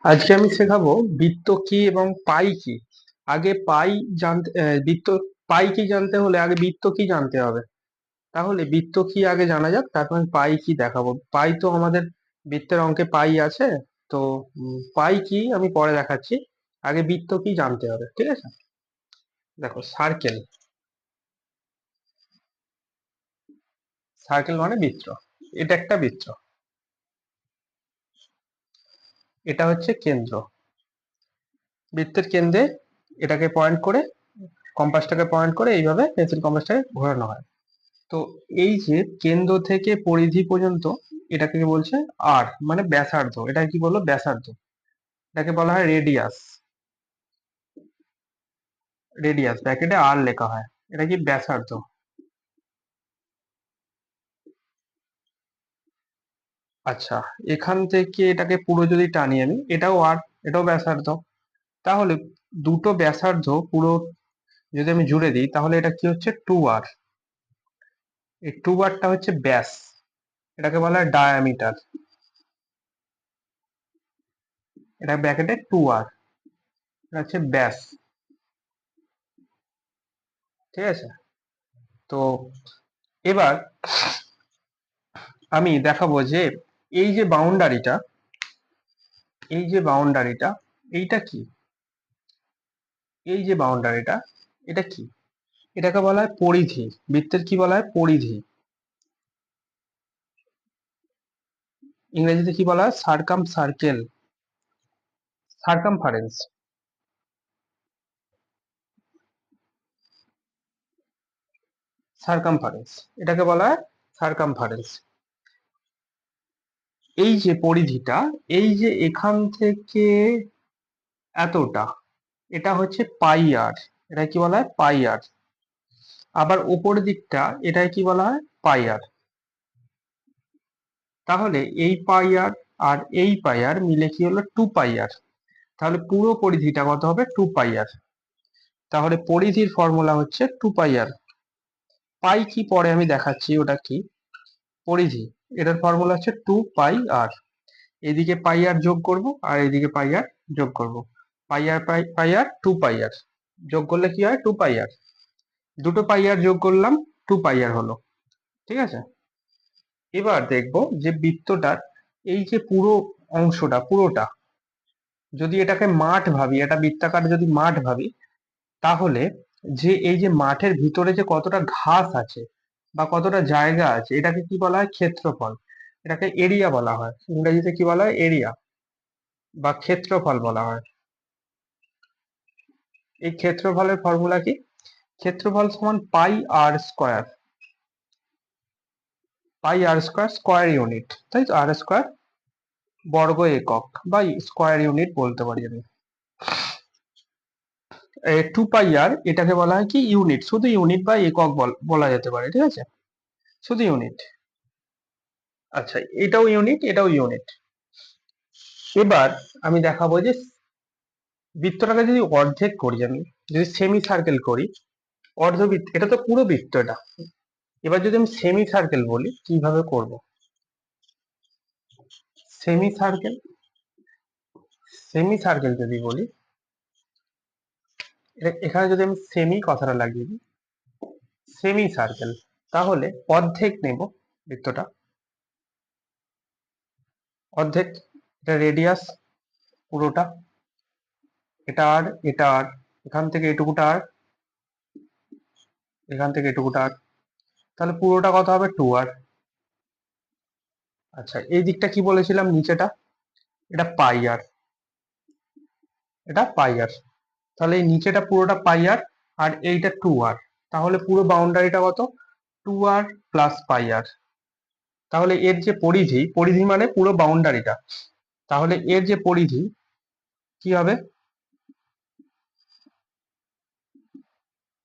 আজকে আমি শেখাবো বৃত্ত কি এবং পাই কি। আগে পাই জানতে বৃত্ত পাই কি জানতে হলে আগে বৃত্ত কি জানতে হবে। তাহলে বৃত্ত কি আগে জানা যাক, তারপর আমি পাই কি দেখাবো। পাই তো আমাদের বৃত্তের অঙ্কে পাই আছে। তো পাই কি আমি পরে দেখাচ্ছি। আগে বৃত্ত কি জানতে হবে, ঠিক আছে? দেখো, সার্কেল। সার্কেল মানে বৃত্ত। এটা একটা বৃত্ত, এটা হচ্ছে কেন্দ্র। বৃত্তের কেন্দ্রে এটাকে পয়েন্ট করে, কম্পাসটাকে পয়েন্ট করে এইভাবে পেন্সিল কম্পাসটাকে ঘোরানো হয়। তো এই যে কেন্দ্র থেকে পরিধি পর্যন্ত, এটাকে বলছে আর, মানে ব্যাসার্ধ। এটা কি বললো? ব্যাসার্ধ। এটাকে বলা হয় রেডিয়াস। রেডিয়াস ব্র্যাকেটে আর লেখা হয়, এটা কি ব্যাসার্ধ। আচ্ছা, এখান থেকে এটাকে পুরো যদি টানি আমি, এটাও আর, এটাও ব্যাসার্ধ। তাহলে দুটো ব্যাসার্ধ পুরো যদি আমি জুড়ে দিই, তাহলে এটা কি হচ্ছে? টু আর। এই টু আরটা হচ্ছে ব্যাস। এটাকে বলা হয় ডায়ামিটার। এটা ব্র্যাকেটে টু আর, এটা হচ্ছে ব্যাস। ঠিক আছে? তো এবার আমি দেখাবো যে এই যে বাউন্ডারিটা, এই যে বাউন্ডারিটা, এইটা কি? এই যে বাউন্ডারিটা, এটা কি? এটাকে বলা হয় পরিধি। বৃত্তের কি বলা হয়? পরিধি। ইংরেজিতে কি বলা হয়? Circum circle, circumference. সার্কামফারেন্স, এটাকে বলা হয় সার্কামফারেন্স। এই যে পরিধিটা, এই যে এখান থেকে এতটা, এটা হচ্ছে পাই আর। এটা কি বলা হয়? পাই আর। আবার উপরের দিকটা, এটাই কি বলা হয়? পাই আর। তাহলে এই পাই আর এই পাই আর মিলে কি হলো? টু পাই আর। তাহলে পুরো পরিধিটা কত হবে? টু পাই আর। তাহলে পরিধির ফর্মুলা হচ্ছে টু পাই আর। পাই কি পরে আমি দেখাচ্ছি ওটা কি। পরিধি, এটার ফর্মুলা হচ্ছে টু পাই আর। এদিকে পাই আর যোগ করব, আর এদিকে পাই আর যোগ করব। পাই আর পাই আর টু পাই আর যোগ করলে কি হয়? টু পাই আর। দুটো পাই আর যোগ করলাম, টু পাই আর হলো। ঠিক আছে? এবার দেখব যে বৃত্তটার এই যে পুরো অংশটা, পুরোটা যদি এটাকে মাঠ ভাবি, এটা বৃত্তাকার যদি মাঠ ভাবি, তাহলে যে এই যে মাঠের ভিতরে যে কতটা ঘাস আছে বা কতটা জায়গা আছে, এটাকে কি বলা হয়? ক্ষেত্রফল। এটাকে এরিয়া বলা হয়। ইংরেজিতে কি বলা হয়? এরিয়া বা ক্ষেত্রফল বলা হয়। এই ক্ষেত্রফলের ফর্মুলা কি? ক্ষেত্রফল সমান পাই আর স্কোয়ার। পাই আর স্কোয়ার, স্কোয়ার ইউনিট, তাই তো? আর স্কোয়ার বর্গ একক বা স্কোয়ার ইউনিট বলতে পারি আমি। টু পাই আর এটাকে বলা হয় কি? ইউনিট। শুধু ইউনিট বা একক বলা যেতে পারে, ঠিক আছে? শুধু ইউনিট। আচ্ছা, এটাও ইউনিট, এটাও ইউনিট। এবার আমি দেখাবো যে বৃত্তটাকে যদি অর্ধেক করি আমি, যদি সেমি সার্কেল করি, অর্ধবৃত্ত, এটা তো পুরো বৃত্ত এটা। এবার যদি আমি সেমি সার্কেল বলি, কিভাবে করব? সেমি সার্কেল, সেমি সার্কেল যদি বলি, এখানে যদি আমি সেমি কথাটা লাগিয়ে দিই, সেমি সার্কেল, তাহলে অর্ধেক নেব বৃত্তটা। অর্ধেক, এটা রেডিয়াস পুরোটা, এটা আর, এটা আর, এখান থেকে এটুকুটা আর, এখান থেকে এটুকুটা আর, তাহলে পুরোটা কত হবে? টু আর। আচ্ছা, এই দিকটা কি বলেছিলাম? নিচেটা, এটা পাই আর, এটা পাই আর। তাহলে এই নিচেটা পুরোটা পাই আর, আর এইটা টু আর। তাহলে পুরো বাউন্ডারিটা কত? টু আর প্লাস পাই আর। তাহলে এর যে পরিধি, পরিধি মানে পুরো বাউন্ডারিটা, তাহলে এর যে পরিধি কি হবে?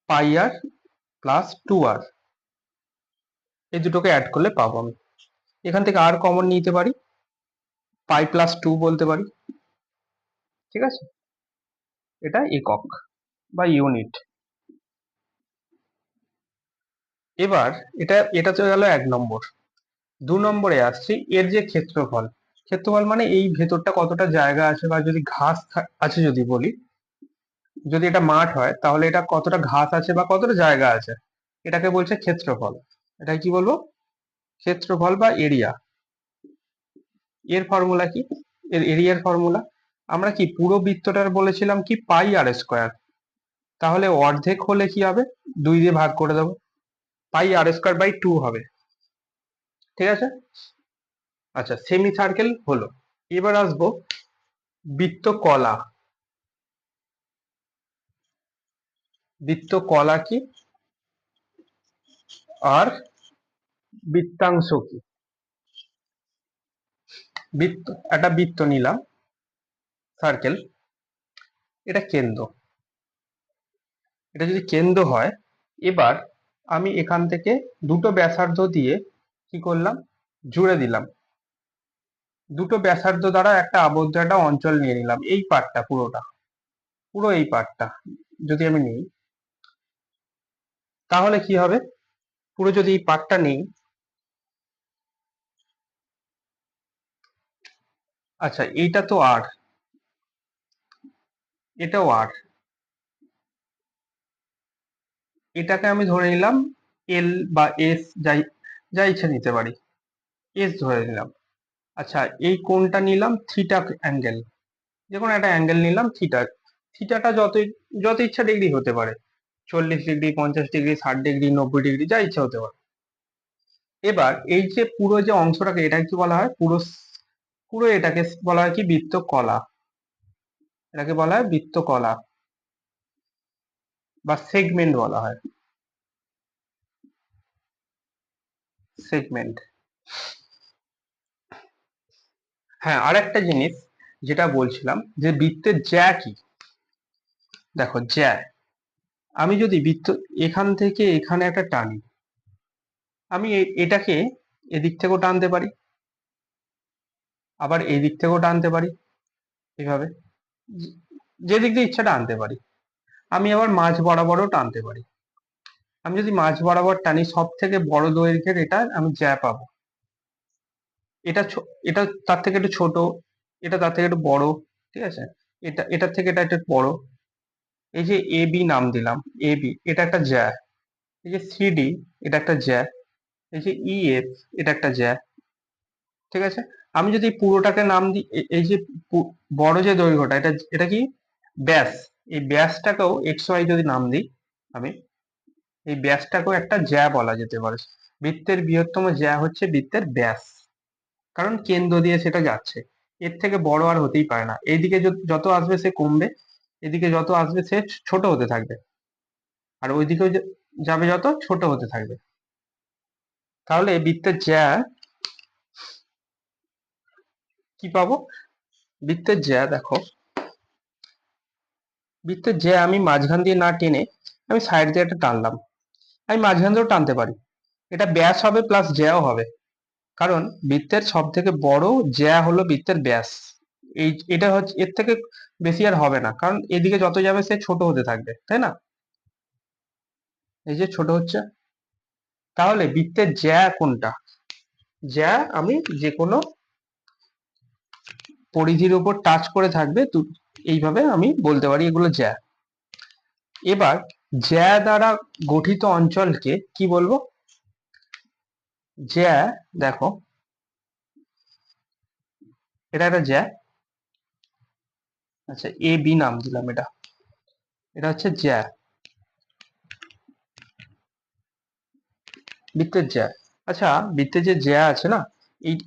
পাই আর প্লাস টু আর। এই দুটোকে অ্যাড করলে পাবো আমি। এখান থেকে আর কমন নিতে পারি, পাই প্লাস টু বলতে পারি। ঠিক আছে? এটা একক বা ইউনিট। এবার এটা এটা তো গেল এক নম্বর। দু নম্বরে আসছি এর যে ক্ষেত্রফল। ক্ষেত্রফল মানে এই ভেতরটা কতটা জায়গা আছে, বা যদি ঘাস আছে যদি বলি, যদি এটা মাঠ হয় তাহলে এটা কতটা ঘাস আছে বা কতটা জায়গা আছে, এটাকে বলছে ক্ষেত্রফল। এটা কি বলবো? ক্ষেত্রফল বা এরিয়া। এর ফর্মুলা কি? এর এরিয়ার ফর্মুলা, আমরা কি পুরো বৃত্তটার বলেছিলাম কি পাই আর স্কোয়ার, তাহলে অর্ধেক হলে কি হবে, 2 দিয়ে ভাগ করে দেবো, পাই আর স্কোয়ার বাই 2 হবে। ঠিক আছে। আচ্ছা, সেমি সার্কেল হলো। এবার আসবো বৃত্তকলা। বৃত্তকলা কি আর বৃত্তাংশ কি? বৃত্ত, একটা বৃত্ত নিলাম, সার্কেল, এটা কেন্দ্র। এটা যদি কেন্দ্র হয়, এবার আমি এখান থেকে দুটো ব্যাসার্ধ দিয়ে কি করলাম, জুড়ে দিলাম। দুটো ব্যাসার্ধ দ্বারা একটা আবদ্ধ একটা অঞ্চল নিয়ে নিলাম, এই পার্টটা পুরোটা, পুরো এই পার্টটা যদি আমি নিই, তাহলে কি হবে, পুরো যদি এই পার্টটা নিই, আচ্ছা এইটা তো আর, এটাও আর, এটাকে আমি ধরে নিলাম এল বা এস, যাই যা ইচ্ছা নিতে পারি, এস ধরে নিলাম। আচ্ছা, এই কোণটা নিলাম থিটা অ্যাঙ্গেল, যে কোনো একটা অ্যাঙ্গেল নিলাম থিটা। থিটাটা যত যত ইচ্ছা ডিগ্রি হতে পারে, 40 ডিগ্রি, 50 ডিগ্রি, 60 ডিগ্রি, 90 ডিগ্রি, যা ইচ্ছা হতে পারে। এবার এই যে পুরো যে অংশটাকে, এটা কি বলা হয়, পুরো পুরো এটাকে বলা হয় কি বৃত্তকলা। এটাকে বলা হয় বৃত্তকলা বা সেগমেন্ট বলা হয়, সেগমেন্ট। হ্যাঁ, আরেকটা জিনিস যেটা বলছিলাম, যে বৃত্তের জ্যা কি। দেখো জ্যা, আমি যদি বৃত্ত এখান থেকে এখানে একটা টানি, আমি এটাকে এদিক থেকেও টানতে পারি, আবার এই দিক থেকেও টানতে পারি, এইভাবে যে দিক দিয়ে ইচ্ছা টানতে পারি। আমি আবার মাঝ বরাবরও টানতে পারি। আমি যদি মাঝ বরাবর টানি, সব থেকে বড় দৈর্ঘ্যের এটা আমি জ্যা পাবো। এটা এটা তার থেকে একটু ছোট, এটা তার থেকে একটু বড়, ঠিক আছে, এটা এটার থেকে এটা একটু বড়। এই যে এ বি নাম দিলাম, এ বি এটা একটা জ্যা। এই যে সিডি, এটা একটা জ্যা। এই যে ই এফ, এটা একটা জ্যা। ঠিক আছে। আমি যদি পুরোটাকে নাম দিই, এই যে বড় যে দৈর্ঘ্যটা, এটা এটা কি ব্যাস, এই ব্যাসটাকেও এক্স ওয়াই যদি নাম দিই আমি, এই ব্যাসটাকেও একটা জ্যা বলা যেতে পারে। বৃত্তের বৃহত্তম জ্যা হচ্ছে বৃত্তের ব্যাস, কারণ কেন্দ্র দিয়ে সেটা যাচ্ছে, এর থেকে বড় আর হতেই পারে না। এইদিকে যত আসবে সে কমবে, এদিকে যত আসবে সে ছোট হতে থাকবে, আর ওইদিকেও যাবে যত ছোট হতে থাকবে। তাহলে বৃত্তের জ্যা কি পাবো, বৃত্তের জ্যা দেখো, বৃত্তের জ্যা আমি মাঝখান দিয়ে না টেনে আমি সাইড দিয়ে একটা টানলাম, আমি মাঝখান দিয়েও টানতে পারি, এটা ব্যাস হবে প্লাস জ্যাও হবে। কারণ বৃত্তের সব থেকে বড় জ্যা হলো বৃত্তের ব্যাস। এই এটা হচ্ছে, এর থেকে বেশি আর হবে না, কারণ এদিকে যত যাবে সে ছোট হতে থাকবে, তাই না, এই যে ছোট হচ্ছে। তাহলে বৃত্তের জ্যা কোনটা, জ্যা আমি যে কোনো পরিধির উপর টাচ করে থাকবে, এইভাবে আমি বলতে পারি এগুলো জ্যা। এবার জ্যা দ্বারা গঠিত অঞ্চলকে কি বলবো, জ্যা, দেখো এটা একটা জ্যা। আচ্ছা, এ বি নাম দিলাম, এটা এটা হচ্ছে জ্যা, বৃত্তের জ্যা। আচ্ছা, বৃত্তের যে জ্যা আছে না,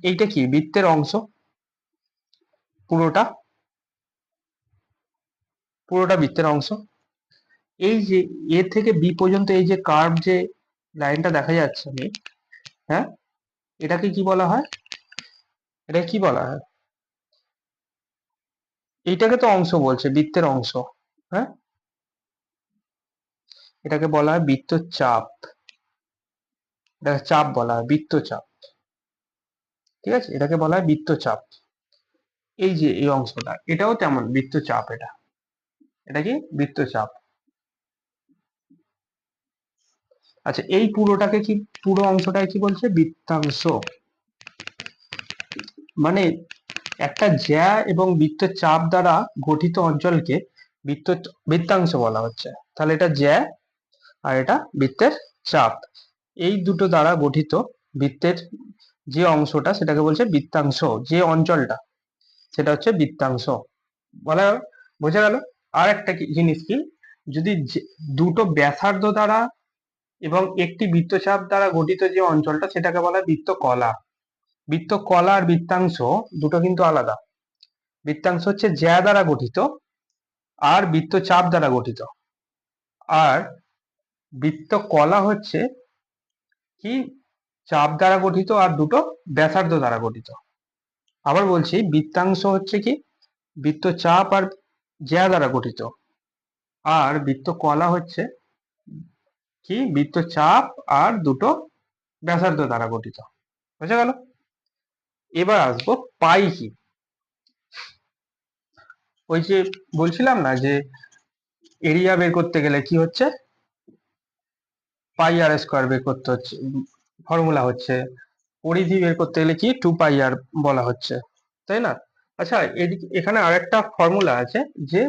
এইটা কি বৃত্তের অংশ, পুরোটা, পুরোটা বৃত্তের অংশ। এই যে এ থেকে বি পর্যন্ত এই যে কার্ভ যে লাইনটা দেখা যাচ্ছে আমি, হ্যাঁ, এটাকে কি বলা হয়, এটা কি বলা হয়, এইটাকে তো অংশ বলছে, বৃত্তের অংশ। হ্যাঁ, এটাকে বলা হয় বৃত্তচাপ, এটাকে চাপ বলা হয়, বৃত্তচাপ। ঠিক আছে, এটাকে বলা হয় বৃত্তচাপ। এই যে এই অংশটা, এটাও তেমন বৃত্তচাপ, এটা এটা কি বৃত্তচাপ। আচ্ছা, এই পুরোটাকে কি, পুরো অংশটাকে কি বলছে, বৃত্তাংশ। মানে একটা জ্যা এবং বৃত্তের চাপ দ্বারা গঠিত অঞ্চলকে বৃত্তাংশ বলা হচ্ছে। তাহলে এটা জ্যা আর এটা বৃত্তের চাপ, এই দুটো দ্বারা গঠিত বৃত্তের যে অংশটা সেটাকে বলছে বৃত্তাংশ, যে অঞ্চলটা সেটা হচ্ছে বৃত্তাংশ। বলা গেল, বোঝা গেল। আর একটা জিনিস কি, যদি দুটো ব্যাসার্ধ দ্বারা এবং একটি বৃত্তচাপ দ্বারা গঠিত যে অঞ্চলটা সেটাকে বলা হয় বৃত্তকলা। বৃত্তকলা আর বৃত্তাংশ দুটো কিন্তু আলাদা। বৃত্তাংশ হচ্ছে জ্যা দ্বারা গঠিত আর বৃত্তচাপ দ্বারা গঠিত, আর বৃত্তকলা হচ্ছে কি চাপ দ্বারা গঠিত আর দুটো ব্যাসার্ধ দ্বারা গঠিত। আবার বলছি, বৃত্তাংশ হচ্ছে কি বৃত্তচাপ আর জ্যা দ্বারা গঠিত, আর বৃত্তকলা হচ্ছে কি বৃত্তচাপ আর দুটো ব্যাসার্ধ দ্বারা গঠিত। বুঝা গেল। এবার আসবো পাই কি। ওই যে বলছিলাম না যে এরিয়া বের করতে গেলে কি হচ্ছে, পাই আর স্কোয়ার বের করতে হচ্ছে, ফর্মুলা হচ্ছে। পরিধি বের করতে গেলে কি 2 পাই আর বলা হচ্ছে, তাই না? আচ্ছা, এদিকে এখানে আরেকটা ফর্মুলা আছে, যে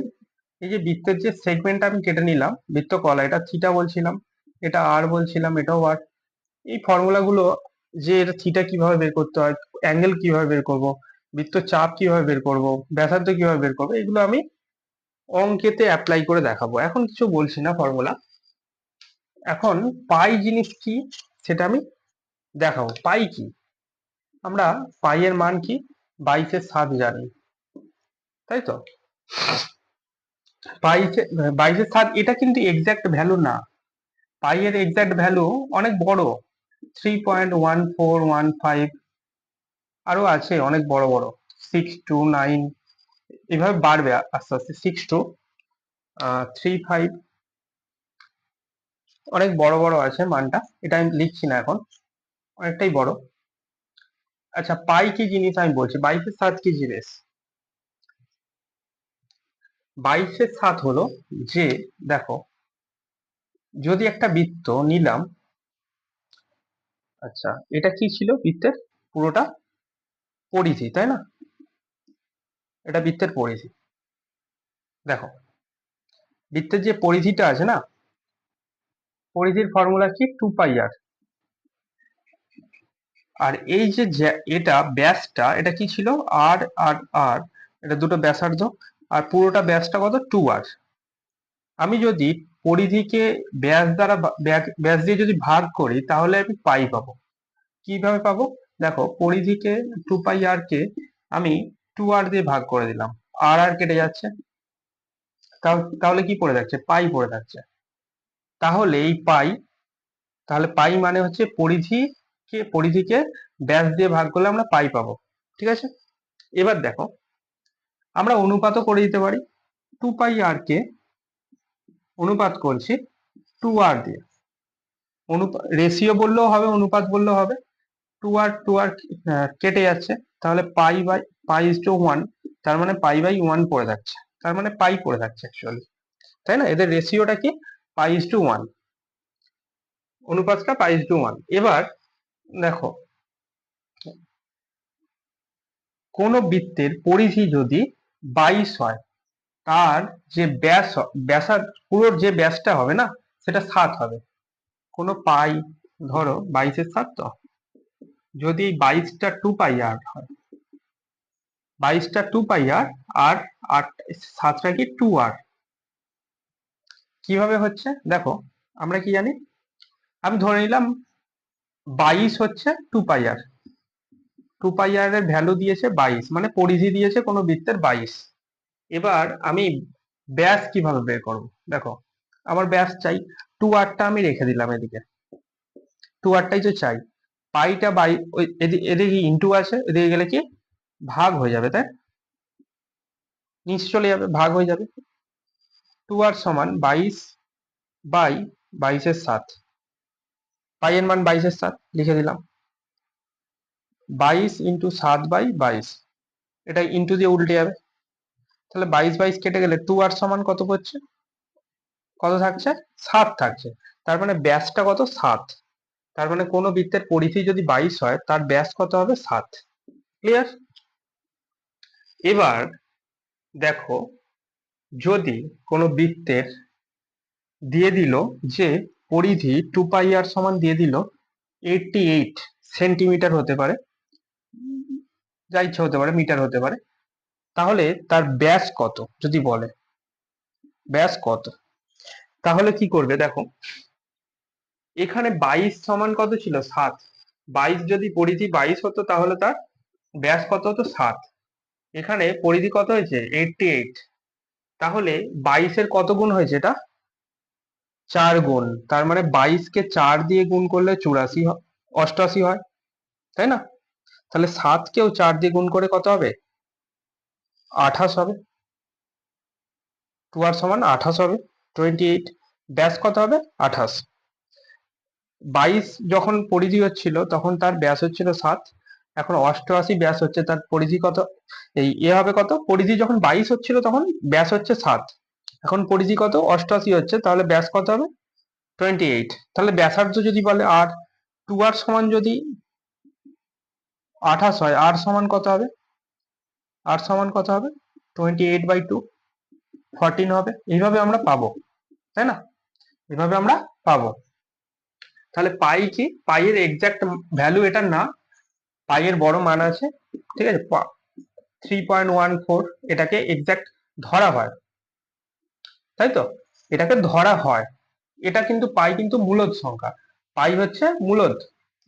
এই যে বৃত্তের যে সেগমেন্ট আমি কেটে নিলাম বৃত্তকলা, এটা থিটা বলছিলাম, এটা আর বলছিলাম, এটাও আর। এই ফর্মুলা গুলো, যে এটা থিটা কিভাবে বের করতে হয়, অ্যাঙ্গেল কিভাবে বের করব, বৃত্তচাপ কিভাবে বের করব, ব্যাসার্ধ কিভাবে বের করবো, এগুলো আমি অঙ্কেতে অ্যাপ্লাই করে দেখাবো। এখন কিছু বলছি না ফর্মুলা, এখন পাই জিনিস কি সেটা আমি দেখাবো। পাই কি, আমরা পাই এর মান কি 22/7 জানি, তাই তো? 22/7 এটা কিন্তু এক্সাক্ট ভ্যালু না, পাই এর এক্সাক্ট ভ্যালু অনেক বড়, 3.1415, আরো আছে অনেক বড় বড়, 629, এভাবে বাড়বে আস্তে আস্তে, 6235, অনেক বড় বড় আছে মানটা, এটা আমি লিখছি না এখন, অনেকটাই বড়। আচ্ছা, পাই কি জিনিস আমি বলছি, 22/7 কি জিনিস। 22/7 হলো যে, দেখো, যদি একটা বৃত্ত নিলাম, আচ্ছা এটা কি ছিল বৃত্তের পুরোটা পরিধি, তাই না? এটা বৃত্তের পরিধি। দেখো, বৃত্তের যে পরিধিটা আছে না, পরিধির ফর্মুলা কি 2 পাই আর। আর এই যে এটা ব্যাসটা, এটা কি ছিল আর আর আর, এটা দুটো ব্যাসার্ধ, আর পুরোটা ব্যাসটা কত 2 আর। আমি যদি পরিধিকে ব্যাস দ্বারা ব্যাস দিয়ে যদি ভাগ করি তাহলে আমি পাই পাবো। কিভাবে পাবো, দেখো, পরিধিকে 2 পাই আর কে আমি 2 আর দিয়ে ভাগ করে দিলাম, আর আর কেটে যাচ্ছে, তাহলে কি পড়ে যাচ্ছে, পাই পড়ে যাচ্ছে। তাহলে এই পাই, তাহলে পাই মানে হচ্ছে পরিধিকে ব্যাস দিয়ে ভাগ করলে আমরা পাই পাবো, ঠিক আছে? এবার দেখো, আমরা অনুপাতও করে দিতে পারি, 2 পাই আর কে অনুপাত করছি 2 আর দিয়ে, রেশিও বললেও হবে, অনুপাত বললেও হবে। 2 আর কেটে যাচ্ছে, তাহলে পাই/1, তার মানে পাই/1 পড়ে যাচ্ছে, তার মানে পাই পড়ে যাচ্ছে অ্যাকচুয়ালি, তাই না? এদের রেশিওটা কি পাই/1, অনুপাতটা পাই/1। এবার দেখো, কোন বৃত্তের পরিধি যদি 22 হয়, তার যে পুরো যে ব্যাসটা হবে না সেটা 7 হবে। কোন পাই, ধরো 22/7, তো যদি 22টা 2 পাই আর হয়, 22টা 2 পাই আর, আর 7টা কি 2 আর, কিভাবে হচ্ছে দেখো, আমরা কি জানি, আমি ধরে নিলাম 22 হচ্ছে 2 পাই আর, 2 পাই আর এর ভ্যালু দিয়েছে 22, মানে পরিধি দিয়েছে কোনো বৃত্তের 22। এবার আমি ব্যাস কিভাবে বের করব, দেখো, আমার ব্যাস চাই, 2 আরটা আমি রেখে দিলাম এদিকে, 2 আরটাই তো চাই। পাইটা এদিকে ইন্টু আছে, এদিকে গেলে কি ভাগ হয়ে যাবে, তাই নিচে চলে যাবে, ভাগ হয়ে যাবে। 2 আর সমান 22/22/7, পাই এর মান 22/7 লিখে দিলাম, 22 × 7/22, এটা ইন্টু দিয়ে উল্টে যাবে, তাহলে 22/22 কেটে গেলে 2 আর সমান কত হচ্ছে, কত থাকছে, 7 থাকছে। তার মানে ব্যাসটা কত, 7। তার মানে কোনো বৃত্তের পরিধি যদি 22 হয় তার ব্যাস কত হবে, 7। ক্লিয়ার? এবার দেখো, যদি কোনো বৃত্তের দিয়ে দিল যে পরিধি 2πr সমান দিয়ে দিল 88 সেন্টিমিটার হতে পারে, যা ইচ্ছা হতে পারে, মিটার হতে পারে, তাহলে তার ব্যাস কত যদি বলে, ব্যাস কত, তাহলে কি করবে দেখো, এখানে 22 সমান কত ছিল, 7। 22 যদি পরিধি 22 হতো তাহলে তার ব্যাস কত হতো, 7। এখানে পরিধি কত হয়েছে, 88, তাহলে 22-এর কত গুণ হয়েছে, এটা 4 গুণ, তার মানে 22-কে 4 দিয়ে গুণ করলে 88 হয়, তাই না? তাহলে 7-কেও 4 দিয়ে গুণ করে কত হবে, 28 হবে। 2r সমান 28 হবে, 28। ব্যাস কত হবে, 28। 22 যখন পরিধি হচ্ছিল তখন তার ব্যাস হচ্ছিল 7, এখন 88 ব্যাস হচ্ছে, তার পরিধি কত, এই হবে কত, পরিধি যখন 22 হচ্ছিল তখন ব্যাস হচ্ছে 7, এখন পরিধি কত, 88 হচ্ছে, তাহলে ব্যাস কত হবে, 28। তাহলে ব্যাসার্ধ যদি বলে আর 2r সমান যদি 28 হয়, আর সমান কত হবে, আর সমান কত হবে, 28/2, 14 হবে। এইভাবে আমরা পাবো, তাই না? এভাবে আমরা পাবো। তাহলে পাই কি, পাই এর এক্সাক্ট ভ্যালু এটা না, পাই এর বড় মান আছে, ঠিক আছে, 3.14, এটাকে এক্সাক্ট ধরা হয়, তাই তো, এটাকে ধরা হয়। এটা কিন্তু পাই কিন্তু মূলদ সংখ্যা, পাই হচ্ছে মূলদ,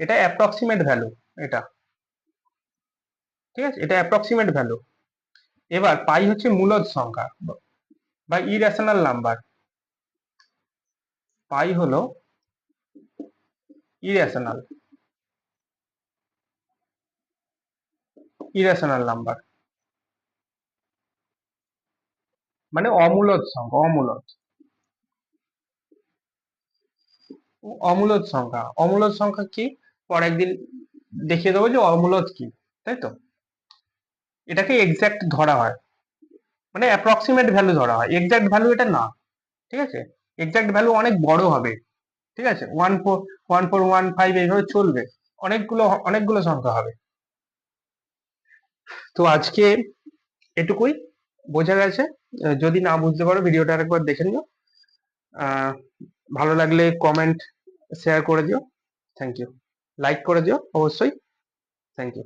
এটা অ্যাপ্রক্সিমেট ভ্যালু, এটা ঠিক আছে, এটা অ্যাপ্রক্সিমেট ভ্যালু। এবার পাই হচ্ছে মূলদ সংখ্যা বা ইরেশনাল নাম্বার, পাই হলো ইরেশনাল, ইরেশনাল নাম্বার মানে অমূলদ সংখ্যা, অমূলদ, অমূলদ সংখ্যা। অমূলদ সংখ্যা কি, পর একদিন দেখিয়ে দেবো যে অমূলদ কি, তাই তো। এটাকে এক্সাক্ট ধরা হয়, মানে অ্যাপ্রক্সিমেট ভ্যালু ধরা হয়, এক্সাক্ট ভ্যালু এটা না, ঠিক আছে। এক্সাক্ট ভ্যালু অনেক বড় হবে, ঠিক আছে, 1415 এইভাবে চলবে, অনেকগুলো অনেকগুলো সংখ্যা হবে। তো আজকে এটুকুই, বোঝা গেছে? যদি না বুঝতে পারো ভিডিওটা আরেকবার দেখে নিও, আহ ভালো লাগলে কমেন্ট শেয়ার করে দিও, থ্যাংক ইউ, লাইক করে দিও অবশ্যই, থ্যাংক ইউ।